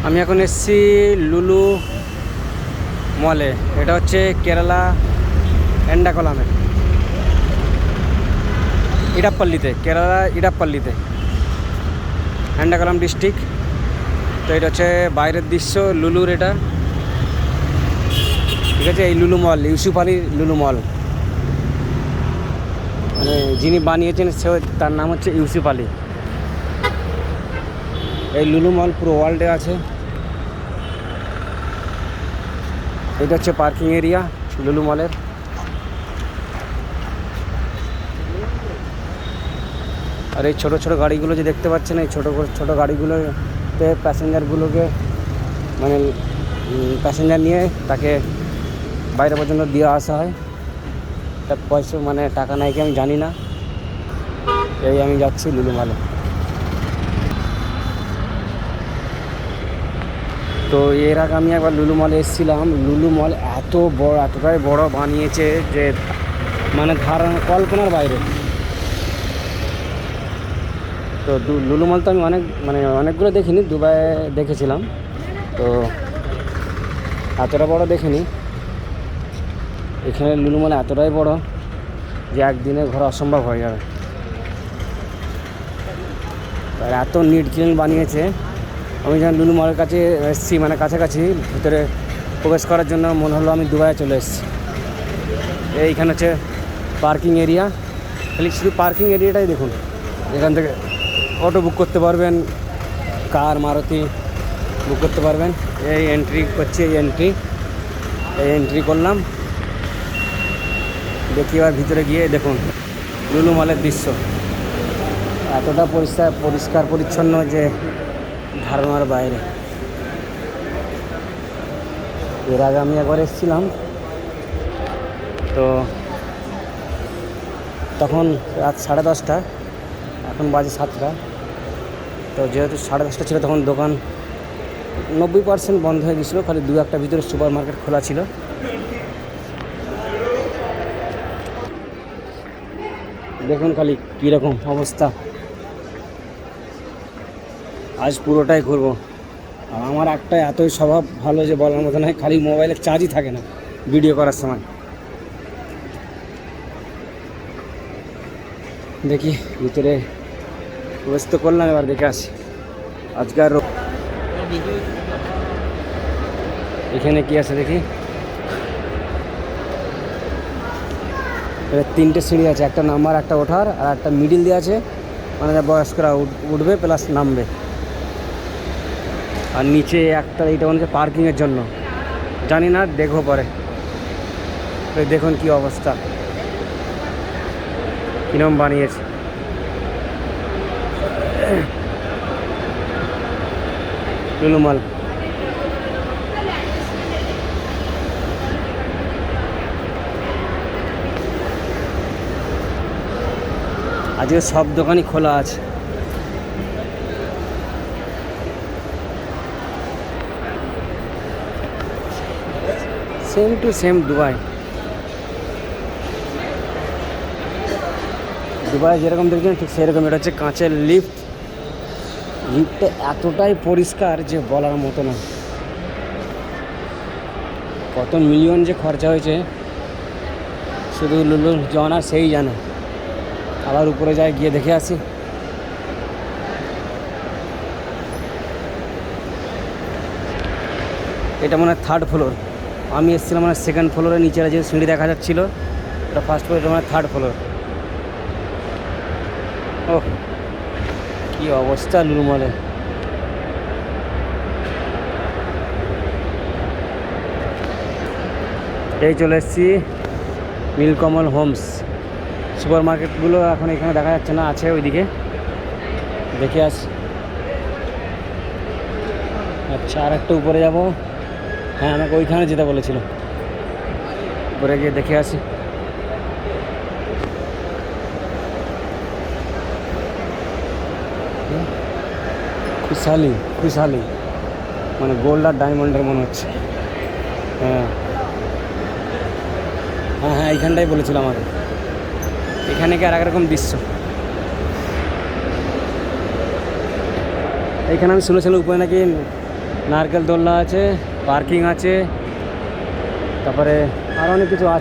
আমি এখন এসেছি লুলু মলে। এটা হচ্ছে কেরালা এন্ডাকোলামে, ইডাপ্পাল্লিতে, কেরালা ইডাপ্পাল্লিতে, এন্ডাকোলাম ডিস্ট্রিক্ট। তো এটা হচ্ছে বাইরের দৃশ্য লুলুর, এটা ঠিক আছে। এই লুলু মল ইউসুফ আলীর লুলু মল, মানে যিনি বানিয়েছেন সে, তার নাম হচ্ছে ইউসুফ আলী। এই লুলু মল পুরো ওয়ার্ল্ডে আছে। এটা হচ্ছে পার্কিং এরিয়া লুলু মলের। আর এই ছোটো ছোটো গাড়িগুলো যে দেখতে পাচ্ছেন, এই ছোটো ছোটো গাড়িগুলোতে প্যাসেঞ্জারগুলোকে, মানে প্যাসেঞ্জার নিয়ে তাকে বাইরে পর্যন্ত দিয়ে আসা হয়। তা পয়সা মানে টাকা নাই কি আমি জানি না। এই আমি যাচ্ছি লুলু মলে। তো এর আগে আমি একবার লুলু মলে এসেছিলাম। লুলু মল এত বড়, এতটাই বড় বানিয়েছে যে মানে ধারণা, কল্পনার বাইরে। তো লুলু মল তো আমি অনেকগুলো দেখিনি, দুবাই দেখেছিলাম। তো এতটা বড় দেখিনি। এখানে লুলু মল এতটাই বড় যে একদিনে ঘোরা অসম্ভব হয়ে যাবে। আর এত নিট ক্লিন বানিয়েছে। আমি যখন লুলু মলের কাছে এসেছি, মানে কাছাকাছি ভিতরে প্রবেশ করার জন্য মনে হলো আমি দুবাইয়ে চলে এসেছি। এইখানে হচ্ছে পার্কিং এরিয়া। খালি শুধু পার্কিং এরিয়াটাই দেখুন। এখান থেকে অটো বুক করতে পারবেন, কার মারুতি বুক করতে পারবেন। এই এন্ট্রি করছি, এই এন্ট্রি করলাম। দেখি এবার ভিতরে গিয়ে দেখুন লুলু মলের দৃশ্য। এতটা পরিষ্কার পরিচ্ছন্ন যে ধারণার বাইরে। এর আগে আমি একবার এসেছিলাম, তো তখন রাত 10:30, এখন বাজে 7টা। তো যেহেতু 10:30 ছিল, তখন দোকান 90% বন্ধ হয়ে গেছিলো। খালি 2-1টা ভিতরে সুপার মার্কেট খোলা ছিল। দেখুন খালি কীরকম অবস্থা। আজ পুরোটাই ঘুরবো। আর আমার একটা এতই স্বভাব ভালো যে বলার মতো নয়, খালি মোবাইলে চার্জই থাকে না ভিডিও করার সময়। দেখি ভিতরে প্রবেশ তো করলাম, এবার দেখে আসি আজকাল এখানে কি আছে দেখি। 3টে সিঁড়ি আছে, একটা নামার, একটা ওঠার, আর একটা মিডিল দিয়ে আছে, মানে বয়স্করা উঠবে প্লাস নামবে। আর নিচে একটা, এইটা মনে হচ্ছে পার্কিংয়ের জন্য, জানি না, দেখবো পরে। দেখুন কি অবস্থা, কিরম বানিয়েছে। লুলু মল। আজকে সব দোকানই খোলা আছে। সেম টু সেম দুবাই যেরকম দেখছেন ঠিক সেরকম। এটা হচ্ছে কাঁচের লিফটটা এতটাই পরিষ্কার যে বলার মতো না। কত মিলিয়ন যে খরচা হয়েছে শুধু লুলু জানা সেই জানে। আবার উপরে যায়, গিয়ে দেখে আসি। এটা মনে হয় 3rd ফ্লোর। আমি এসেছিলাম মানে 2nd ফ্লোরে, নিচের যে সিঁড়ি দেখা যাচ্ছিলো এটা 1st ফ্লোর, এটা মানে 3rd ফ্লোর। ওহ, কী অবস্থা লুলু মলে। এই চলে এসেছি নীলকমল হোমস। সুপার মার্কেটগুলো এখন এখানে দেখা যাচ্ছে না, আছে ওইদিকে, দেখে আসি। আচ্ছা, আর একটু উপরে যাব। হ্যাঁ, আমাকে ওইখানে যেতে বলেছিল, উপরে গিয়ে দেখে আসি। খুশহালি মানে গোল্ড আর ডায়মন্ডের মনে হচ্ছে। হ্যাঁ হ্যাঁ হ্যাঁ, এইখানটাই বলেছিল আমাকে। এখানে কি আর একরকম দৃশ্য। এইখানে আমি শুনেছিলাম উপরে নাকি নারকেল দোলনা আছে, পার্কিং আছে, তারপরে আরও অনেক কিছু আছে।